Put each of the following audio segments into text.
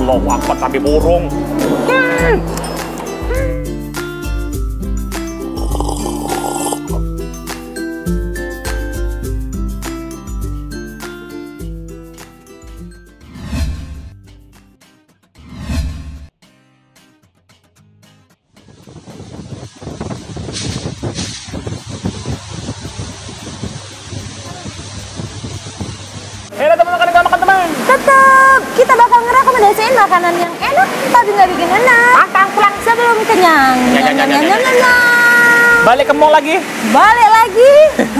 Allah, apa tapi burung. Hei teman-teman, makan teman. Tetap kita bakal ngerekomendasiin makanan yang enak tapi nggak bikin enak. Makan pulang sebelum kenyang. Balik ke mall lagi. Balik lagi.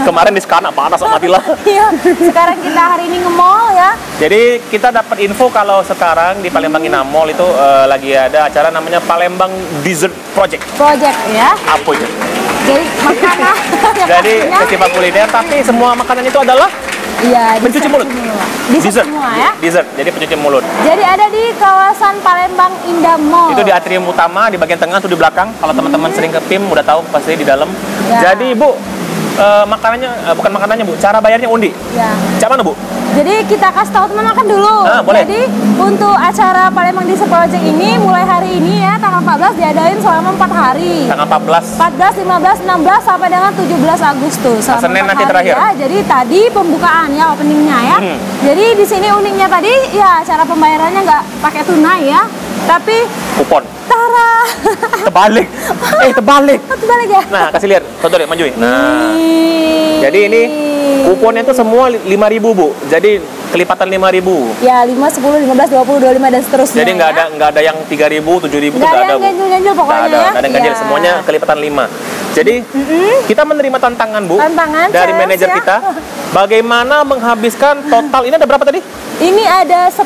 Kemarin di Skana panas sama Tila. Iya. Sekarang kita hari ini nge-mall ya. Jadi kita dapat info kalau sekarang di Palembang Ina Mall itu lagi ada acara namanya Palembang Dessert Project. Project ya. Apa itu? Jadi makanan. Jadi festival kuliner, tapi semua makanan itu adalah iya, pencuci mulut. Dessert semua ya. Dessert, jadi pencuci mulut. Jadi ada di kawasan Palembang Indah Mall. Itu di atrium utama, di bagian tengah tuh di belakang. Kalau teman-teman sering ke PIM udah tahu pasti di dalam. Ya. Jadi Bu, makanannya bukan makanannya Bu, cara bayarnya undi. Ya. Cara mana Bu? Jadi kita kasih tahu teman makan dulu. Boleh. Jadi untuk acara Palembang Dessert Project ini mulai hari ini ya tanggal 14 diadain selama 4 hari. Tanggal 14. 14, 15, 16 sampai dengan 17 Agustus. Selama Senin 4 nanti hari terakhir. Ya. Jadi tadi pembukaan ya, openingnya ya. Jadi di sini uniknya tadi ya cara pembayarannya nggak pakai tunai ya, tapi Kupon. tara. Terbalik. Terbalik. Oh, terbalik ya. Nah, kasih lihat. Tonton deh, majuin. Nah. Jadi ini kuponnya itu semua 5.000 Bu. Jadi kelipatan 5.000. Ya, 5, 10, 15, 20, 25 dan seterusnya. Jadi nggak ada yang 3.000, 7.000 itu nggak ada Bu. Ganjil-ganjil pokoknya Nggak ada, ya. nggak ada ganjil, semuanya kelipatan 5. Jadi kita menerima tantangan Bu dari manajer kita. Bagaimana menghabiskan total, ini ada berapa tadi? Ini ada 10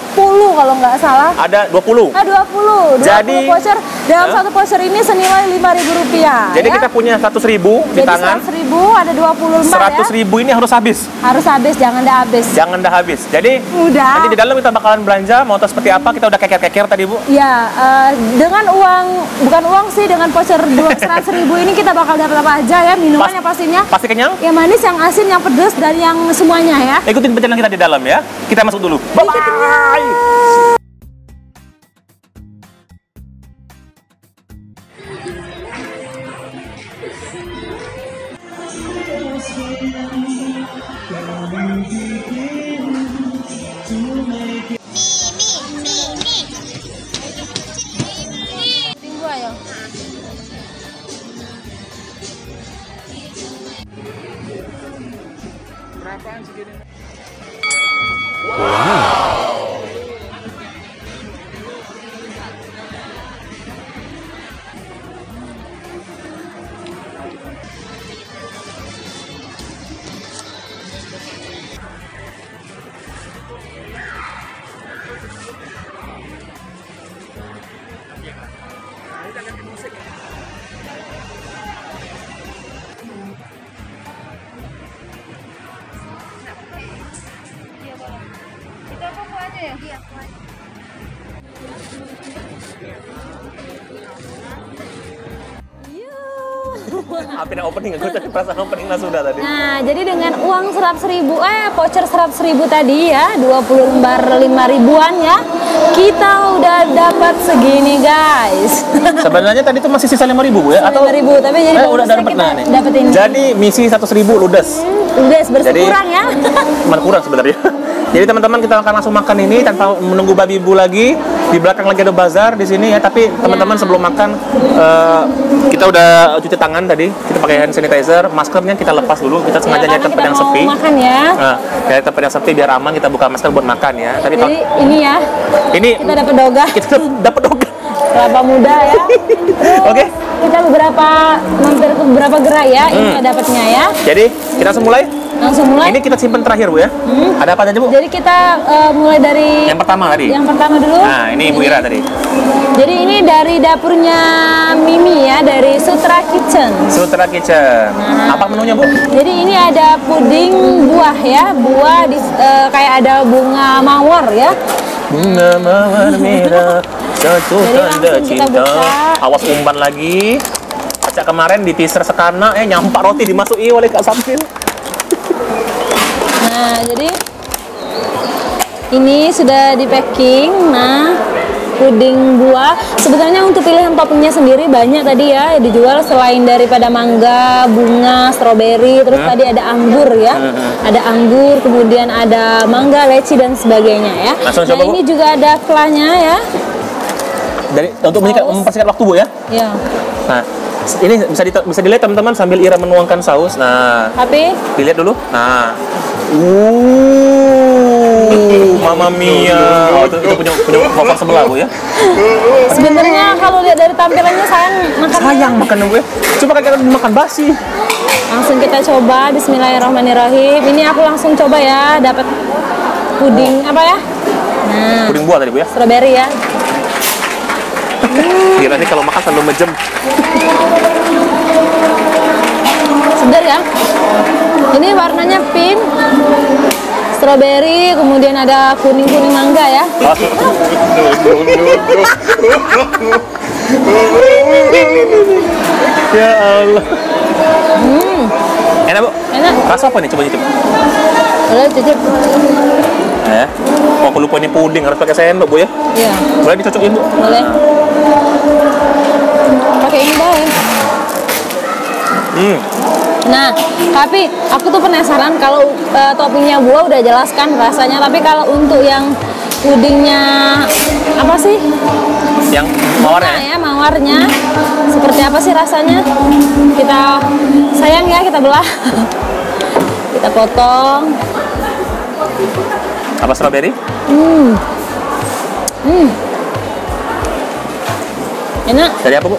kalau nggak salah. Ada 20. 20 Jadi voucher. Dalam satu voucher ini senilai Rp5.000. Jadi ya? kita punya 100.000 di tangan. 100.000 ada 20 lembar 100.000 ini harus habis. Harus habis, jangan dah habis. Jangan dah habis. Jadi nanti di dalam kita bakalan belanja, mau tahu seperti apa, kita udah keker-keker tadi Bu. Ya, dengan uang, bukan uang sih, dengan voucher 100.000 ini kita bakal dapat apa aja ya, minumannya pastinya. Pasti kenyang? Yang manis, yang asin, yang pedas, dan yang semuanya ya. Ikutin perjalanan kita di dalam ya. Kita masuk dulu. Bye-bye! Tunggu ayo. Berapaan segini? Kita apa aja ya? Iya, Hampir opening, gue tadi perasaan opening lah sudah tadi. Nah, jadi dengan uang 100.000, voucher 100.000 tadi ya, 20 lembar 5.000-an ya, kita udah dapat segini guys. Sebenarnya tadi tuh masih sisa 5.000 Bu ya? Atau 5.000, tapi jadi udah dapat kita nih. dapetin. Jadi misi 100.000 ludes. Ludes berkurang ya. Berkurang sebenarnya. Jadi teman-teman kita akan langsung makan ini tanpa menunggu babi ibu lagi. Di belakang lagi ada bazar di sini ya. Tapi teman-teman sebelum makan kita udah cuci tangan tadi. Kita pakai hand sanitizer. Maskernya kita lepas dulu. Kita sengaja nyari tempat yang sepi. Makan ya. Nah, dari tempat yang sepi biar aman kita buka masker buat makan ya. Tapi jadi ini ya. Ini kita dapat doga. Kita dapat doga. Kelapa muda ya. Oke. Kita mampir ke beberapa gerai ya. Ini dapatnya ya. Jadi kita langsung mulai. Langsung mulai. Ini kita simpen terakhir Bu ya. Ada apa aja Bu? Jadi kita mulai dari yang pertama tadi. Yang pertama dulu. Nah, ini Ibu Ira tadi. Jadi ini dari dapurnya Mimi ya, dari Sutra Kitchen. Sutra Kitchen. Nah, apa menunya Bu? Jadi ini ada puding buah ya, buah kayak ada bunga mawar ya. Bunga mawar merah, satu tanda cinta. Awas umpan lagi. Acak kemarin di teaser Sekana, nyampak roti dimasuki oleh Kak Samsil. Nah, jadi ini sudah di packing. Nah, puding buah. Sebenarnya untuk pilihan toppingnya sendiri banyak tadi ya dijual, selain daripada mangga, bunga, stroberi, terus tadi ada anggur ya. Ada anggur, kemudian ada mangga, leci dan sebagainya ya. Langsung Nah, coba, Bu. ini juga ada flanya ya. Untuk mempersingkat waktu, Bu ya. Ya. Nah, ini bisa dilihat teman-teman sambil Ira menuangkan saus. Nah, Tapi dilihat dulu. Nah. Mamma mia. Oh, itu punya cover sebelah, Bu ya. sebenarnya kalau lihat dari tampilannya Sayang makan gue. Coba kita makan basi. Langsung kita coba. Bismillahirrahmanirrahim. Ini aku langsung coba ya, dapat puding apa ya? Nah, Puding buah tadi, Bu ya. strawberry ya. Kira nih kalau makan sambil mejem. Segar ya. Ini warnanya pink, strawberry, kemudian ada kuning-kuning mangga ya. Ya Allah. Enak, Bu? Enak. Rasa apa nih? Coba cicip. Boleh cicip. Ya. Oh, aku lupa ini puding, harus pakai sendok, Bu ya. Iya, Boleh dicocokin, Bu? boleh. Pakai ini boleh. Nah, tapi aku tuh penasaran kalau toppingnya buah udah jelaskan rasanya, tapi kalau untuk yang pudingnya apa sih? Yang mawarnya. Ya, mawarnya seperti apa sih rasanya? Kita sayang ya, kita belah. Kita potong. Apa strawberry? Enak. Dari apa, Bu?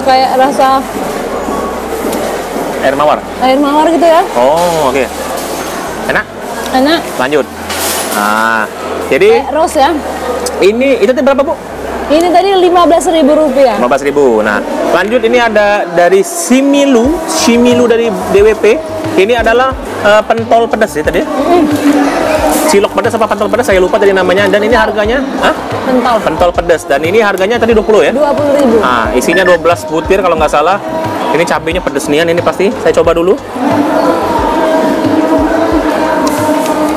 Kayak rasa Air mawar. air mawar gitu ya. Oh, oke. Enak? Enak. Lanjut. Nah, jadi Kayak rose ya. itu tadi berapa, Bu? Ini tadi Rp15.000. 15.000. Nah, lanjut ini ada dari Shimilu dari DWP. Ini adalah pentol pedas ya tadi. Cilok pedas apa pentol pedas saya lupa tadi namanya, dan ini harganya pentol pedas, dan ini harganya tadi 20 ya. 20.000. Nah, isinya 12 butir kalau nggak salah. Ini cabenya pedes nian ini pasti. Saya coba dulu.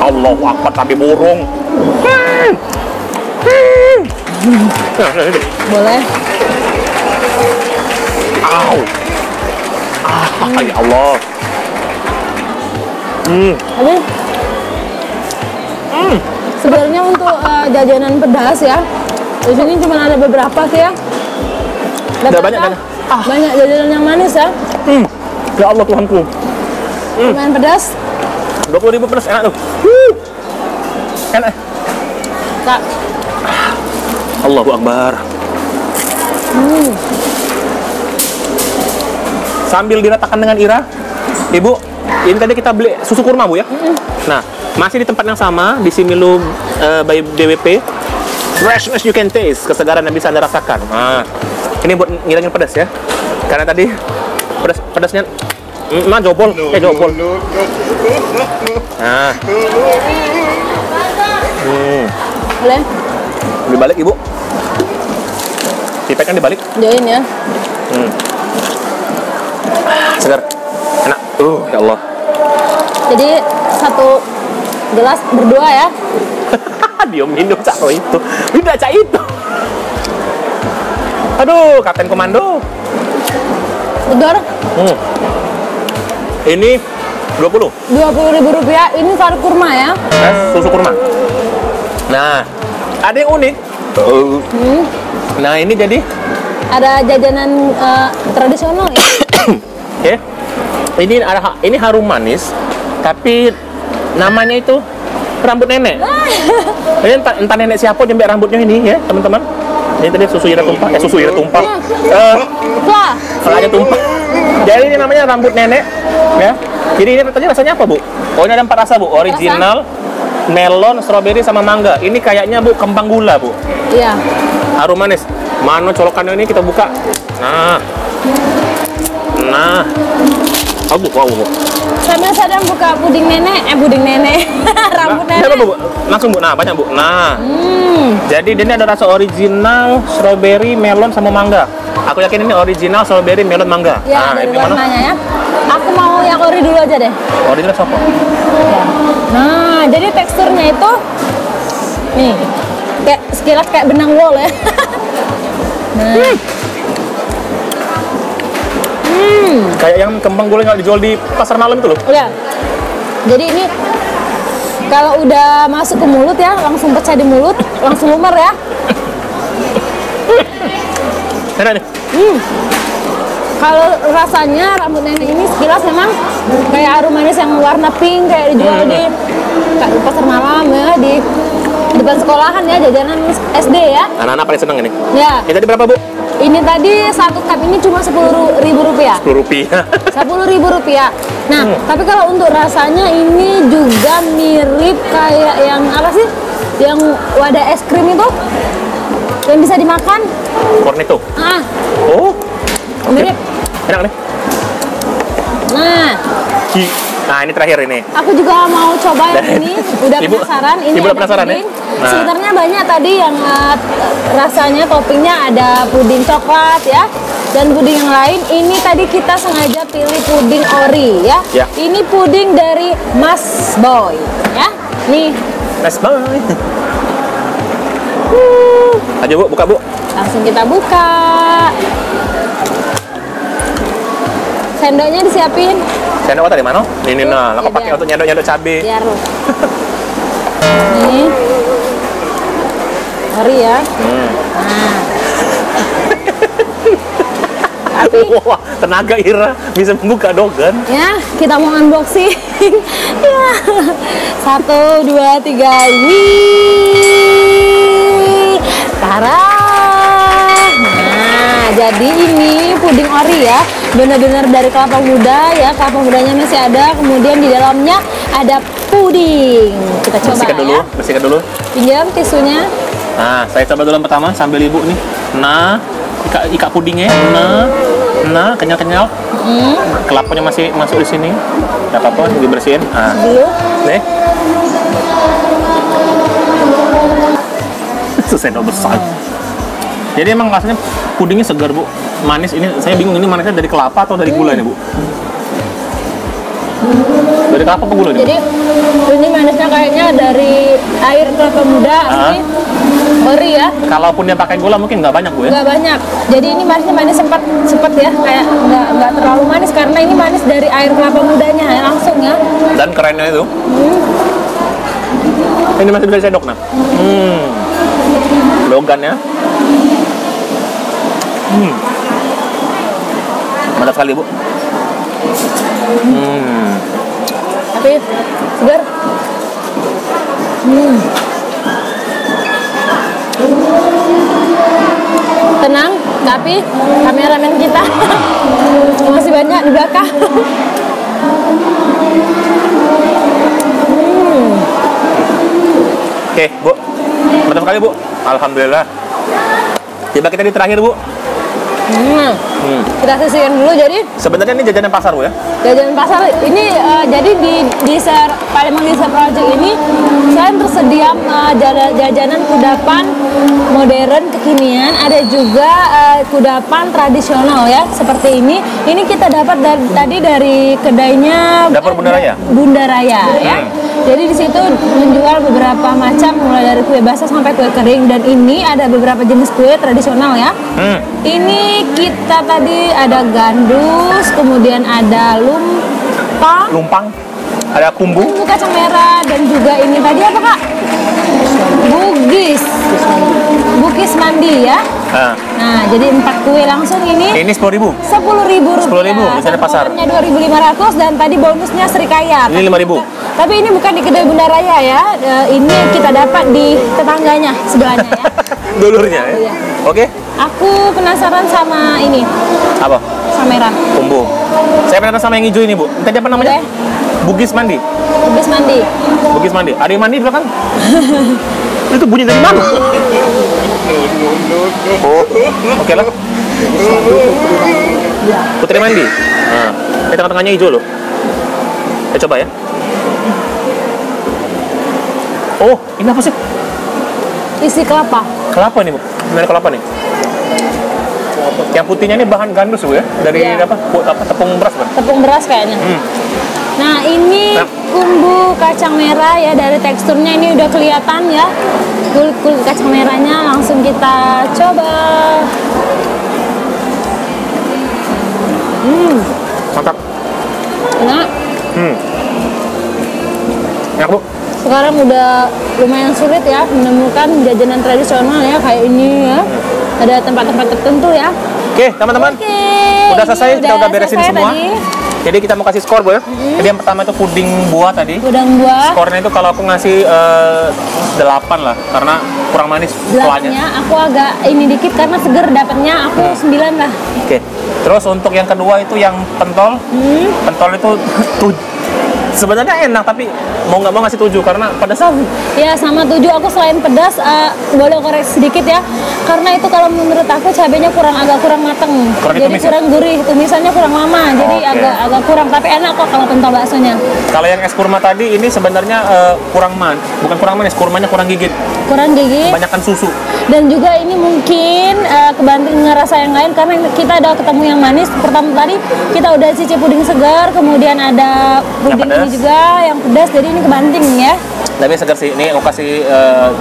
Allahu Akbar, tapi burung. Boleh. Au. Ya Allah. Tapi sebenarnya untuk jajanan pedas ya, di sini cuma ada beberapa sih ya. Udah banyak kan? Banyak jajanan yang manis ya. Ya Allah Tuhanku. Lumayan pedas. 20.000 pedas enak tuh. Enak. Kak. Allahu Akbar. Sambil diratakan dengan Ira, Ibu, ini tadi kita beli susu kurma, Bu ya. Nah, masih di tempat yang sama di Shimilu by DWP. Freshness you can taste, kesegaran yang bisa Anda rasakan. Nah, ini buat ngilangin pedas ya. Karena tadi pedasnya jobol, jobol. Nah. Boleh. Dibalik, Ibu. Pipet kan dibalik. Join ya. Segar. Enak. Ya Allah. Jadi satu gelas berdua ya. Dia minum cak itu. Tidak cak itu. Aduh, Kapten Komando. Segar. Ini 20. Rp20.000. Ini kari kurma ya. Susu kurma. Nah, ada yang unik. Nah, ini jadi Ada jajanan tradisional ya. Oke. Ini harum manis, tapi namanya itu rambut nenek. Ini entah nenek siapa jembek rambutnya ini ya, teman-teman. Ini tadi susu ira tumpah. Susu ira tumpah. Wah. Kalanya tumpah. Jadi ini namanya rambut nenek, ya. Jadi ini tadi rasanya apa, Bu? Oh, ini ada 4 rasa, Bu. Original, melon, strawberry, sama mangga. Ini kayaknya, Bu, kembang gula, Bu. Iya. Harum manis. Mana colokannya ini kita buka. Nah. Aduh, wow. Sambil sedang buka puding nenek, rambut nenek. Bu. Langsung, Bu. Nah, banyak, Bu. Nah. Jadi ini ada rasa original, strawberry, melon, sama mangga. Aku yakin ini original, strawberry, melon, mangga. Ya, nah, dari ini mana? warnanya ya. Aku mau yang ori dulu aja deh. Original siapa? Nah. Nah, jadi teksturnya itu nih kayak sekilas kayak benang wol ya. Nah. Kayak yang kembang gulai nggak dijual di pasar malam itu loh. Iya. Jadi ini kalau udah masuk ke mulut ya, langsung pecah di mulut, langsung lumer ya. Enak nih. Kalau rasanya rambut nenek ini sekilas memang kayak harum manis yang warna pink kayak dijual di pasar malam ya, di depan sekolahan ya, jajanan SD ya. Anak-anak paling seneng ini. Ya. Ini tadi berapa, Bu? Ini tadi satu cup ini cuma Rp10.000. Rp10.000. Rp10.000. Nah, tapi kalau untuk rasanya ini juga mirip kayak yang apa sih? Yang wadah es krim itu yang bisa dimakan. Cornetto. Ah, Oh, mirip. enak nih. Nah, ini terakhir ini. Aku juga mau coba yang ini. Udah Ibu- penasaran. Ini Ibu udah ada penasaran ya? puding. Nah. Sebenarnya banyak tadi yang rasanya toppingnya ada puding coklat ya, dan puding yang lain. Ini tadi kita sengaja pilih puding ori ya. Ya. Ini puding dari Mas Boy ya. Nih, Nice banget. Ayo, Bu, buka, Bu. langsung kita buka. Sendoknya disiapin. Sendok apa tadi, Mano? Ini nah, Ya, aku pakai biar. untuk nyadok-nyadok cabe. Biar lu. Nih. Ori ya. Nah. Tapi Wah, tenaga Ira bisa membuka dogan. ya, kita mau unboxing. Ya. 1, 2, 3. Wih. Parah. Nah, jadi ini puding ori ya. Benar-benar dari kelapa muda ya. Kelapa mudanya masih ada. Kemudian di dalamnya ada puding. Kita coba Bersihkan dulu, ya. bersihkan dulu. Pinjam tisunya. Nah, saya coba dulu yang pertama sambil Ibu nih. Nah, ika pudingnya. Nah, kenyal-kenyal. Kelapanya masih masuk di sini. Enggak apa-apa, dibersihin. Nah, Dulu. nih. Itu sendok besar. Jadi emang rasanya pudingnya segar, Bu. Manis ini, saya bingung ini manisnya dari kelapa atau dari gula nih, Bu? Dari kelapa apa gula nih, Bu? Jadi ini manisnya kayaknya dari air kelapa muda asli ori ya. Kalaupun dia pakai gula mungkin nggak banyak, Bu ya? Nggak banyak. Jadi ini manisnya manis sepet ya, kayak nggak terlalu manis karena ini manis dari air kelapa mudanya ya, langsung ya. Dan kerennya itu, ini masih bisa disendok, nah. Dogannya. Mantap sekali, Bu. Tapi segar. Tenang, tapi kameramen kita masih banyak di belakang. Oke, Bu. Mantap sekali, Bu. Alhamdulillah. Coba kita di terakhir, Bu. Kita sisihkan dulu. Jadi Sebenarnya ini jajanan pasar, Bu ya? jajanan pasar ini jadi di Palembang Dessert Project ini selain tersedia jajanan kudapan modern kekinian, ada juga kudapan tradisional ya seperti ini. Ini kita dapat tadi dari kedainya Dapur Bunda Raya? Bunda Raya ya. Jadi di situ menjual beberapa macam mulai dari kue basah sampai kue kering, dan ini ada beberapa jenis kue tradisional ya. Ini kita tadi ada gandus, kemudian ada Lumpang. Ada kumbu. bumbu kacang merah, dan juga ini tadi apa Kak? Bugis mandi ya. Nah, jadi 4 kue langsung ini Ini 10.000. Rp10.000. 10.000 di sana pasar. Satu porsinya 2.500 dan tadi bonusnya serikaya. Ini 5.000. Tapi ini bukan di kedai Bunda Raya ya. Ini kita dapat di tetangganya sebelahnya ya. Dulurnya ya. Iya. Oke. Aku penasaran sama ini, Apa? sameran. Kumbu. Saya penasaran sama yang hijau ini, Bu. Tadi apa namanya? Boleh. Bugis mandi. Bugis mandi. Bugis mandi. Ada yang mandi di belakang? Itu bunyi dari mana? Oh, oke lah. Putri mandi. Nah, ini tengah-tengahnya hijau loh. Kita coba ya. Oh, ini apa sih? Isi kelapa. Kelapa nih, Bu. Benar kelapa nih. Yang putihnya ini bahan gandus, Bu ya? Dari Iya. apa? Tepung beras, Bang. Tepung beras kayaknya. Nah, ini bumbu kacang merah ya, dari teksturnya ini udah kelihatan ya. Kulit kacang merahnya langsung kita coba. Mantap. Enak. Enak, Bu. Sekarang udah lumayan sulit ya menemukan jajanan tradisional ya kayak ini ya. Ada tempat-tempat tertentu ya. Oke, teman-teman. Oke. Udah selesai, Ini kita udah beresin selesai semua. tadi. Jadi kita mau kasih skor, Bu ya. Jadi yang pertama itu puding buah tadi. Udang buah. Skornya itu kalau aku ngasih 8 lah, karena kurang manis kuahnya. 8-nya aku agak ini dikit karena seger, dapatnya aku 9 lah. Oke. Terus untuk yang kedua itu yang pentol. Pentol itu sebenarnya enak, tapi mau nggak mau ngasih 7 karena pedas. Ya sama 7, aku selain pedas boleh koreksi sedikit ya, karena itu kalau menurut aku cabenya agak kurang mateng, Kurang jadi ditumis ya? kurang gurih, tumisannya kurang lama, jadi Oke. agak kurang, tapi enak kok kalau pentol baksonya. Kalau yang es kurma tadi ini sebenarnya bukan kurang manis, kurmanya kurang gigit, Kurang gigit, banyakkan susu. dan juga ini mungkin kebanting ngerasa yang lain karena kita udah ketemu yang manis. Pertama tadi kita udah cicip puding segar, kemudian ada puding pedas. ini juga yang pedas, jadi ini kebanting ya. Tapi segar sih, ini aku kasih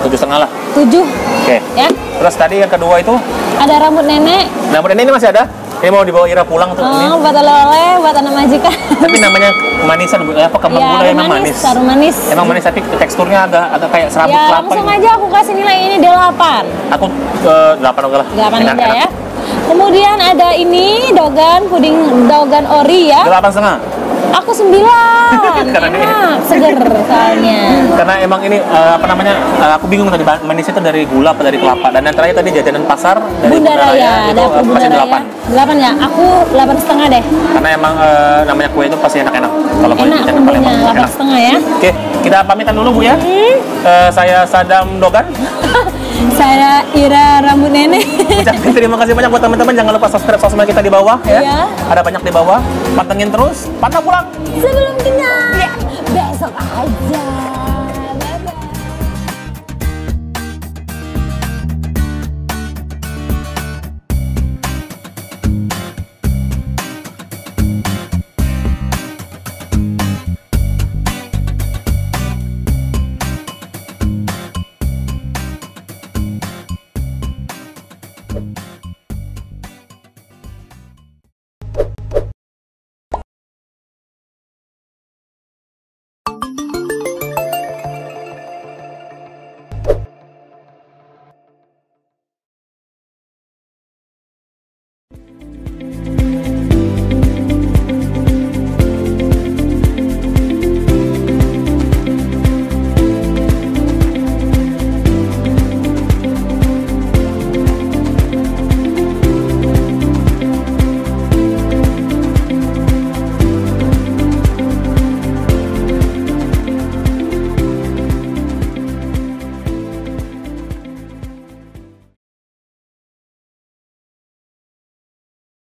7,5 lah. 7 Oke. ya. Terus tadi yang kedua itu, Ada rambut nenek. nah ini masih ada. Ini mau dibawa Ira pulang tuh. Ini. Buat oleh-oleh, buat anak majikan. Tapi namanya manisan, Bu. Apa kembang gula Ya, emang manis? Harum manis. Emang manis, tapi teksturnya agak kayak serabut Ya, kelapa. langsung ini. aja aku kasih nilai ini 8. Aku 8 oke lah. 8 Enak, aja enak. ya. Kemudian ada ini puding dogan ori ya. 8,5. Aku 9. Karena ini- Enak, seger soalnya. Karena emang ini aku bingung tadi manisnya itu dari gula apa dari kelapa. Dan yang terakhir tadi jajanan pasar dari Bunda Raya, itu dapur aku Bunda kasih Raya. 8. 8 ya. Aku 8,5 deh. Karena emang namanya kue itu pasti enak-enak. Kalau kue Enak jajanan bumbunya, Palembang enak. 8,5 ya. Oke, kita pamitan dulu, Bu ya. Saya Sadam Dogan. Saya Ira rambut nenek. Ucapin terima kasih banyak buat teman-teman. Jangan lupa subscribe sosmed kita di bawah ya. Iya. Ada banyak di bawah. Pantengin terus. Pantang pulang. Sebelum kenyang, besok aja.